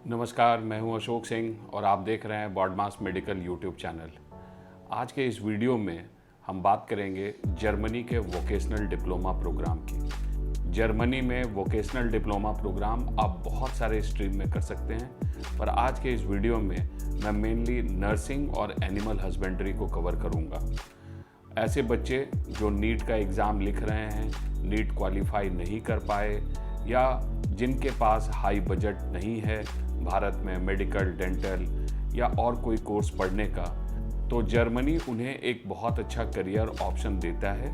नमस्कार, मैं हूं अशोक सिंह और आप देख रहे हैं बॉडमास मेडिकल यूट्यूब चैनल। आज के इस वीडियो में हम बात करेंगे जर्मनी के वोकेशनल डिप्लोमा प्रोग्राम की। जर्मनी में वोकेशनल डिप्लोमा प्रोग्राम आप बहुत सारे स्ट्रीम में कर सकते हैं, पर आज के इस वीडियो में मैं मेनली नर्सिंग और एनिमल हस्बेंड्री को कवर करूँगा। ऐसे बच्चे जो नीट का एग्ज़ाम लिख रहे हैं, नीट क्वालिफाई नहीं कर पाए या जिनके पास हाई बजट नहीं है भारत में मेडिकल, डेंटल या और कोई कोर्स पढ़ने का, तो जर्मनी उन्हें एक बहुत अच्छा करियर ऑप्शन देता है।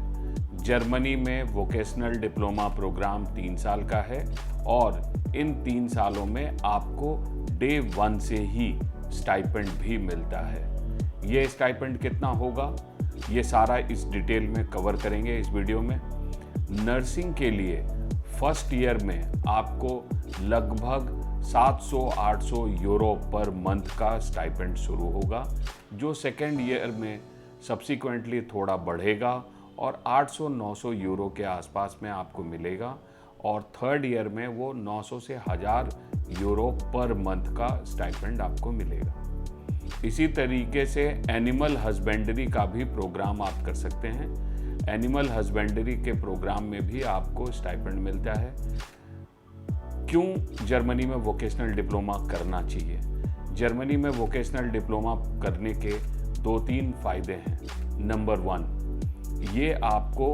जर्मनी में वोकेशनल डिप्लोमा प्रोग्राम 3 साल का है और इन 3 सालों में आपको डे 1 से ही स्टाइपेंड भी मिलता है। ये स्टाइपेंड कितना होगा, ये सारा इस डिटेल में कवर करेंगे इस वीडियो में। नर्सिंग के लिए फर्स्ट ईयर में आपको लगभग 700-800 यूरो पर मंथ का स्टाइपेंड शुरू होगा, जो सेकेंड ईयर में सब्सिक्वेंटली थोड़ा बढ़ेगा और 800-900 यूरो के आसपास में आपको मिलेगा और थर्ड ईयर में वो 900 से 1000 यूरो पर मंथ का स्टाइपेंड आपको मिलेगा। इसी तरीके से एनिमल हस्बेंड्री का भी प्रोग्राम आप कर सकते हैं। एनिमल हस्बेंड्री के प्रोग्राम में भी आपको स्टाइपेंड मिलता है। क्यों जर्मनी में वोकेशनल डिप्लोमा करना चाहिए? जर्मनी में वोकेशनल डिप्लोमा करने के 2-3 फायदे हैं। नंबर 1, ये आपको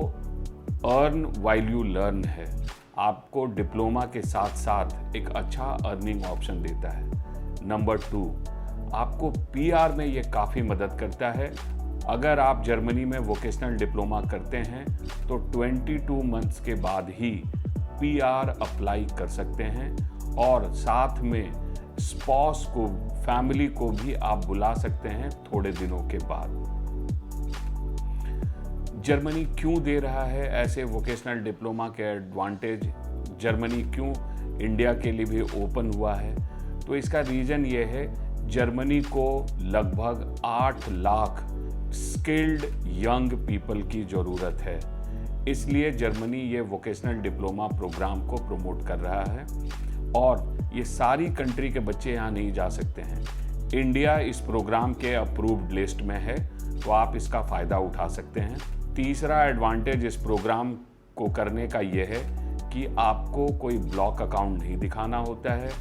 अर्न व्हाइल यू लर्न है। आपको डिप्लोमा के साथ साथ एक अच्छा अर्निंग ऑप्शन देता है। नंबर 2, आपको पीआर में ये काफ़ी मदद करता है। अगर आप जर्मनी में वोकेशनल डिप्लोमा करते हैं तो 22 मंथ्स के बाद ही पीआर अप्लाई कर सकते हैं और साथ में स्पॉस को, फैमिली को भी आप बुला सकते हैं थोड़े दिनों के बाद। जर्मनी क्यों दे रहा है ऐसे वोकेशनल डिप्लोमा के एडवांटेज? जर्मनी क्यों इंडिया के लिए भी ओपन हुआ है? तो इसका रीज़न ये है, जर्मनी को लगभग 8 लाख स्किल्ड यंग पीपल की ज़रूरत है, इसलिए जर्मनी ये वोकेशनल डिप्लोमा प्रोग्राम को प्रमोट कर रहा है और ये सारी कंट्री के बच्चे यहाँ नहीं जा सकते हैं। इंडिया इस प्रोग्राम के अप्रूव्ड लिस्ट में है, तो आप इसका फ़ायदा उठा सकते हैं। तीसरा एडवांटेज इस प्रोग्राम को करने का ये है कि आपको कोई ब्लॉक अकाउंट नहीं दिखाना होता है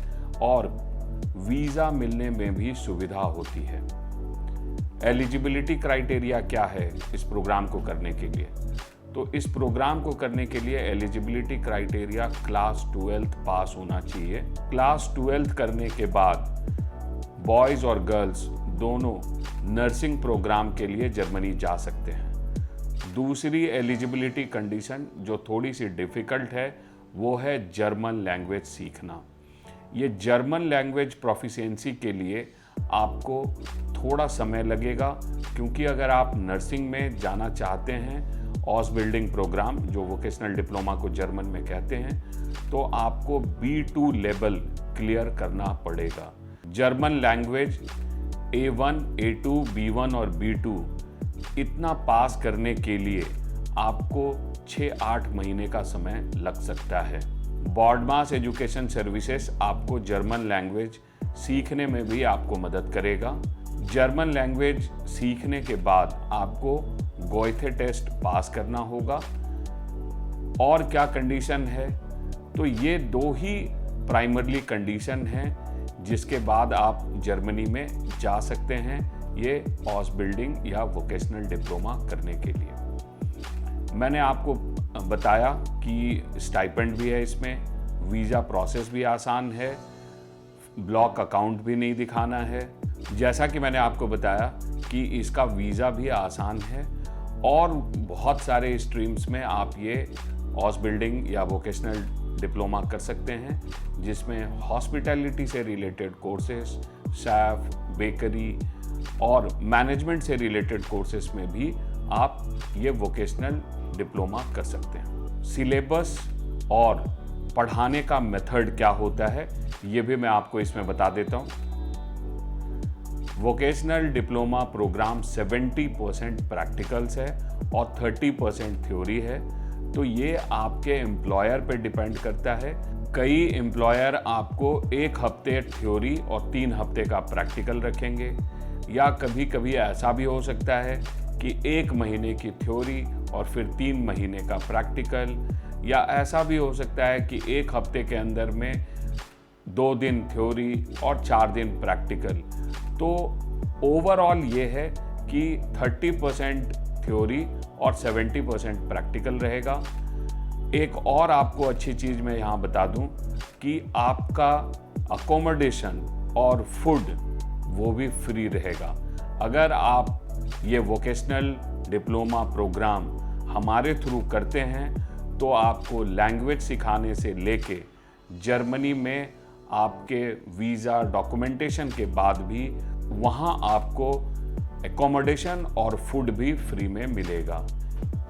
और वीज़ा मिलने में भी सुविधा होती है। एलिजिबिलिटी क्राइटेरिया क्या है इस प्रोग्राम को करने के लिए? तो इस प्रोग्राम को करने के लिए एलिजिबिलिटी क्राइटेरिया क्लास 12th पास होना चाहिए। क्लास 12th करने के बाद बॉयज़ और गर्ल्स दोनों नर्सिंग प्रोग्राम के लिए जर्मनी जा सकते हैं। दूसरी एलिजिबिलिटी कंडीशन जो थोड़ी सी डिफ़िकल्ट है वो है जर्मन लैंग्वेज सीखना। ये जर्मन लैंग्वेज प्रोफिशिएंसी के लिए आपको थोड़ा समय लगेगा, क्योंकि अगर आप नर्सिंग में जाना चाहते हैं ऑसबिल्डिंग प्रोग्राम, जो वोकेशनल डिप्लोमा को जर्मन में कहते हैं, तो आपको B2 लेवल क्लियर करना पड़ेगा। German language A1, A2, B1 और B2 इतना पास करने के लिए आपको 6-8 महीने का समय लग सकता है। बॉडमास एजुकेशन सर्विसेज आपको जर्मन लैंग्वेज सीखने में भी आपको मदद करेगा। जर्मन लैंग्वेज सीखने के बाद आपको गोएथे टेस्ट पास करना होगा। और क्या कंडीशन है? तो ये 2 ही प्राइमरली कंडीशन हैं जिसके बाद आप जर्मनी में जा सकते हैं ये ऑसबिल्डिंग या वोकेशनल डिप्लोमा करने के लिए। मैंने आपको बताया कि स्टाइपेंड भी है इसमें, वीज़ा प्रोसेस भी आसान है, ब्लॉक अकाउंट भी नहीं दिखाना है। जैसा कि मैंने आपको बताया कि इसका वीज़ा भी आसान है और बहुत सारे स्ट्रीम्स में आप ये ऑसबिल्डिंग या वोकेशनल डिप्लोमा कर सकते हैं, जिसमें हॉस्पिटैलिटी से रिलेटेड कोर्सेस, शेफ, बेकरी और मैनेजमेंट से रिलेटेड कोर्सेस में भी आप ये वोकेशनल डिप्लोमा कर सकते हैं। सिलेबस और पढ़ाने का मेथड क्या होता है ये भी मैं आपको इसमें बता देता हूँ। वोकेशनल डिप्लोमा प्रोग्राम 70% प्रैक्टिकल्स है और 30% थ्योरी है, तो ये आपके एम्प्लॉयर पे डिपेंड करता है कई एम्प्लॉयर आपको 1 हफ्ते थ्योरी और 3 हफ्ते का प्रैक्टिकल रखेंगे, या कभी कभी ऐसा भी हो सकता है कि 1 महीने की थ्योरी और फिर 3 महीने का प्रैक्टिकल, या ऐसा भी हो सकता है कि 1 हफ्ते के अंदर में 2 दिन थ्योरी और 4 दिन प्रैक्टिकल। तो ओवरऑल ये है कि 30% थ्योरी और 70% प्रैक्टिकल रहेगा। एक और आपको अच्छी चीज़ मैं यहाँ बता दूँ कि आपका अकोमोडेशन और फूड वो भी फ्री रहेगा। अगर आप ये वोकेशनल डिप्लोमा प्रोग्राम हमारे थ्रू करते हैं तो आपको लैंग्वेज सिखाने से लेके जर्मनी में आपके वीज़ा डॉक्यूमेंटेशन के बाद भी वहाँ आपको एकोमोडेशन और फूड भी फ्री में मिलेगा।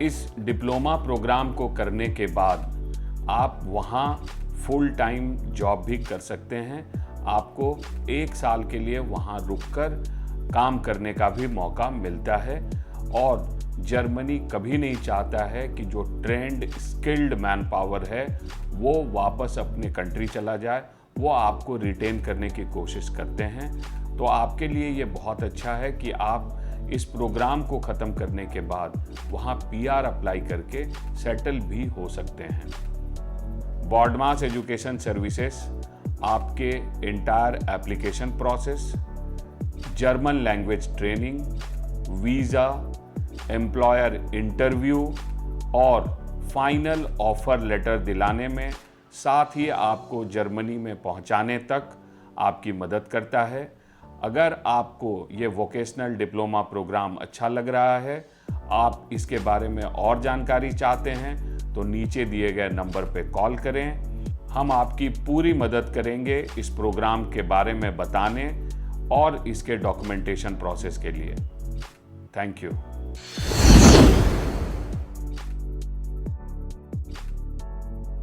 इस डिप्लोमा प्रोग्राम को करने के बाद आप वहाँ फुल टाइम जॉब भी कर सकते हैं। आपको 1 साल के लिए वहाँ रुककर काम करने का भी मौका मिलता है। और जर्मनी कभी नहीं चाहता है कि जो ट्रेंड स्किल्ड मैन पावर है वो वापस अपने कंट्री चला जाए, वो आपको रिटेन करने की कोशिश करते हैं। तो आपके लिए ये बहुत अच्छा है कि आप इस प्रोग्राम को ख़त्म करने के बाद वहाँ PR अप्लाई करके सेटल भी हो सकते हैं। बॉर्डमास एजुकेशन सर्विसेज आपके entire application process, German language training, visa, employer interview और फाइनल ऑफर लेटर दिलाने में, साथ ही आपको जर्मनी में पहुंचाने तक आपकी मदद करता है। अगर आपको ये वोकेशनल डिप्लोमा प्रोग्राम अच्छा लग रहा है, आप इसके बारे में और जानकारी चाहते हैं, तो नीचे दिए गए नंबर पे कॉल करें। हम आपकी पूरी मदद करेंगे इस प्रोग्राम के बारे में बताने और इसके डॉक्यूमेंटेशन प्रोसेस के लिए। Thank you.